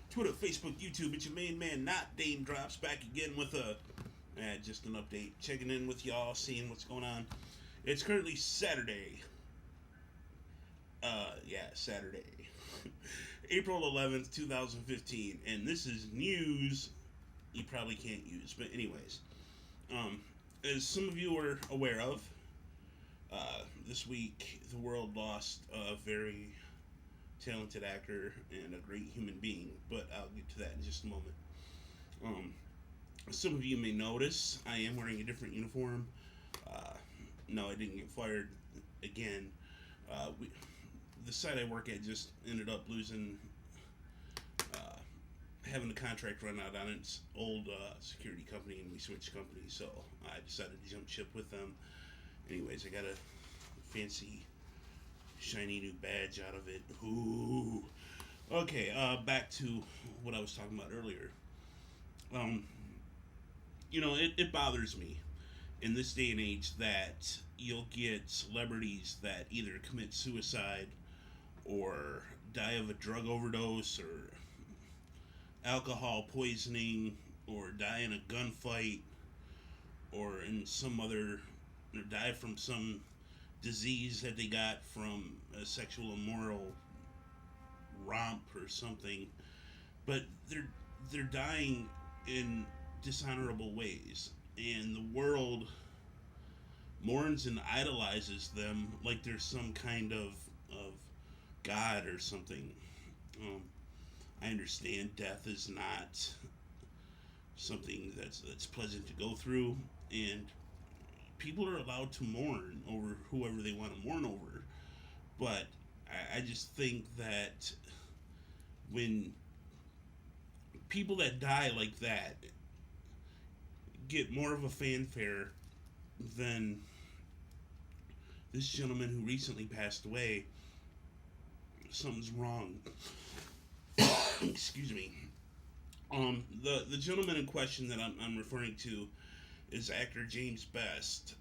Twitter, Facebook, YouTube. It's your main man, not Daym Drops, back again with just an update. Checking in with y'all, seeing what's going on. It's currently Saturday. Saturday. April 11th, 2015. And this is news you probably can't use. But anyways, as some of you are aware of, this week the world lost a very talented actor and a great human being, but I'll get to that in just a moment. Some of you may notice I am wearing a different uniform. No, I didn't get fired again. The site I work at just ended up losing, having the contract run out on its old security company, and we switched companies, so I decided to jump ship with them. Anyways, I got a fancy shiny new badge out of it. Ooh. Okay, back to what I was talking about earlier. It bothers me in this day and age that you'll get celebrities that either commit suicide or die of a drug overdose or alcohol poisoning or die in a gunfight or in some other, or die from some disease that they got from a sexual immoral romp or something, but they're dying in dishonorable ways, and the world mourns and idolizes them like they're some kind of god or something. I understand death is not something that's pleasant to go through, and people are allowed to mourn over whoever they want to mourn over, but I just think that when people that die like that get more of a fanfare than this gentleman who recently passed away, something's wrong. Excuse me. The gentleman in question that I'm referring to is actor James Best.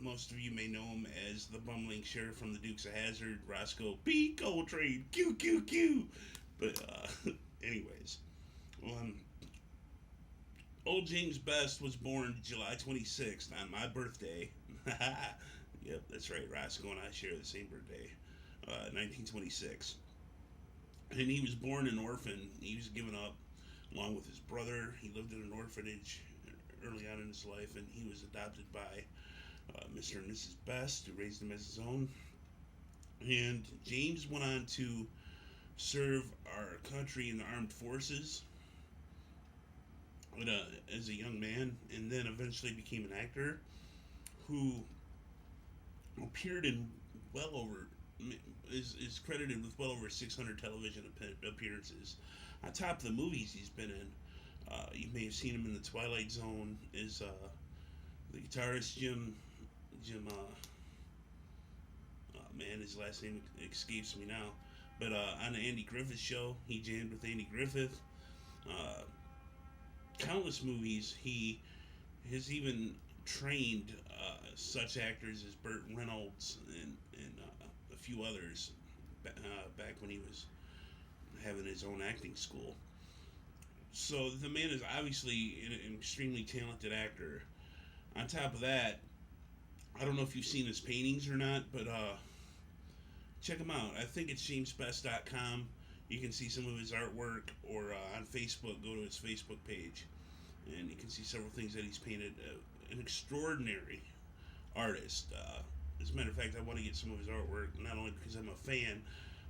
Most of you may know him as the bumbling sheriff from the Dukes of Hazzard, Rosco, P. Coltrane, Q, Q, Q. But, anyways. Old James Best was born July 26th on my birthday. Yep, that's right. Rosco and I share the same birthday. 1926. And he was born an orphan. He was given up along with his brother. He lived in an orphanage early on in his life, and he was adopted by Mr. and Mrs. Best, who raised him as his own. And James went on to serve our country in the armed forces as a young man, and then eventually became an actor who appeared in is credited with well over 600 television appearances. On top of the movies he's been in, you may have seen him in The Twilight Zone as the guitarist Jim. His last name escapes me now. But on the Andy Griffith Show, he jammed with Andy Griffith. Countless movies. He has even trained such actors as Burt Reynolds and a few others back when he was having his own acting school. So the man is obviously an extremely talented actor. On top of that, I don't know if you've seen his paintings or not, but check him out. I think it's jamesbest.com. You can see some of his artwork, or on Facebook, go to his Facebook page, and you can see several things that he's painted. An extraordinary artist. As a matter of fact, I want to get some of his artwork, not only because I'm a fan,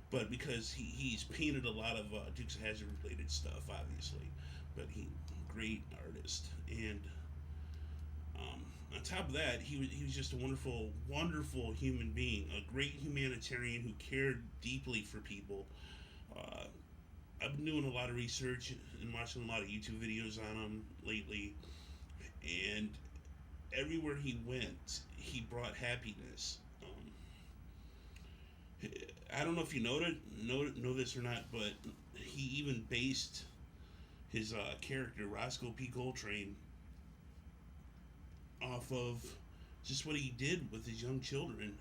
but because he's painted a lot of Dukes of Hazzard related stuff, obviously. But great artist. And on top of that, he was just a wonderful, wonderful human being, a great humanitarian who cared deeply for people. I've been doing a lot of research and watching a lot of YouTube videos on him lately, and everywhere he went, he brought happiness. I don't know if you know this or not, but he even based his character, Rosco P. Coltrane, off of just what he did with his young children.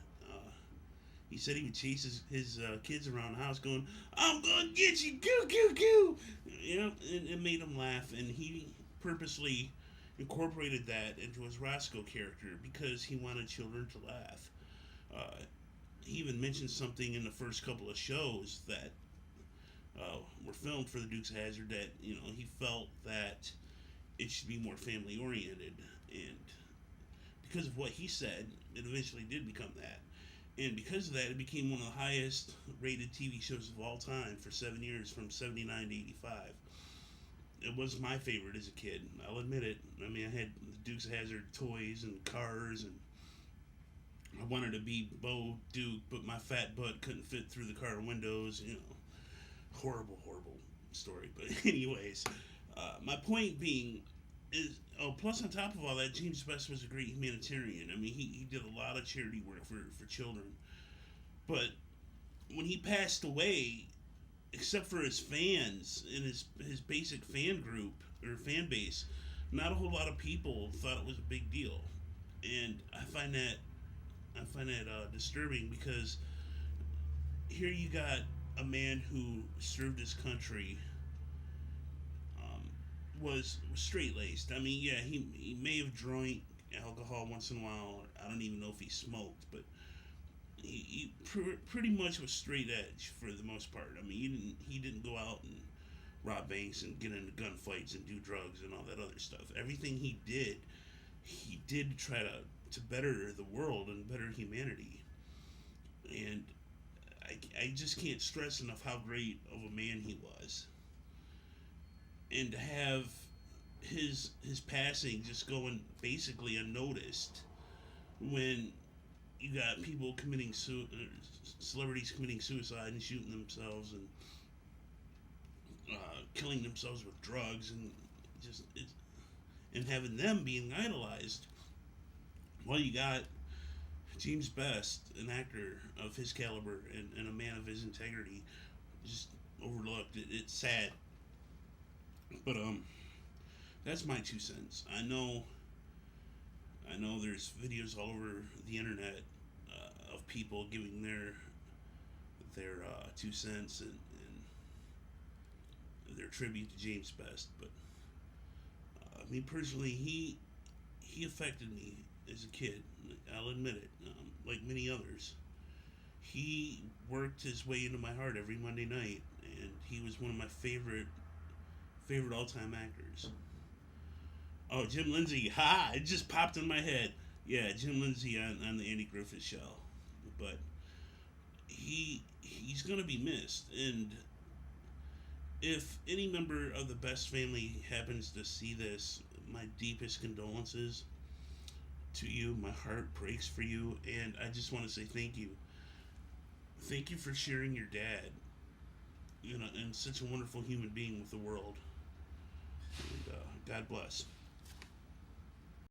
He said he would chase his kids around the house going, "I'm gonna get you, goo, goo, goo." You know, it made him laugh, and he purposely incorporated that into his Rosco character because he wanted children to laugh. Uh, he even mentioned something in the first couple of shows that were filmed for the Dukes of Hazzard that he felt that it should be more family oriented, and because of what he said, it eventually did become that. And because of that, it became one of the highest rated TV shows of all time for 7 years, from 79 to 85. It was my favorite as a kid. I'll admit it. I mean, I had the Dukes of Hazzard toys and cars, and I wanted to be Bo Duke, but my fat butt couldn't fit through the car windows. Horrible, horrible story. But anyways, my point being is, plus on top of all that, James Best was a great humanitarian. I mean, he did a lot of charity work for children. But when he passed away, except for his fans and his basic fan group or fan base, not a whole lot of people thought it was a big deal, and I find that disturbing, because here you got a man who served his country, was straight laced. I mean, yeah, he may have drank alcohol once in a while. Or I don't even know if he smoked, but he pretty much was straight edge for the most part. I mean, he didn't go out and rob banks and get into gunfights and do drugs and all that other stuff. Everything he did to try to better the world and better humanity. And I just can't stress enough how great of a man he was. And to have his passing just going basically unnoticed, when you got people celebrities committing suicide and shooting themselves and killing themselves with drugs, and and having them being idolized. Well, you got James Best, an actor of his caliber and a man of his integrity, just overlooked. It's sad, but that's my 2 cents. I know there's videos all over the internet of people giving their 2 cents and their tribute to James Best, but me personally, he affected me as a kid. I'll admit it. Like many others, he worked his way into my heart every Monday night, and he was one of my favorite all-time actors. Oh, Jim Lindsay! Ha! It just popped in my head. Yeah, Jim Lindsay on the Andy Griffith Show, but he's gonna be missed. And if any member of the Best family happens to see this, my deepest condolences to you. My heart breaks for you, and I just want to say thank you. Thank you for sharing your dad, and such a wonderful human being with the world. And God bless.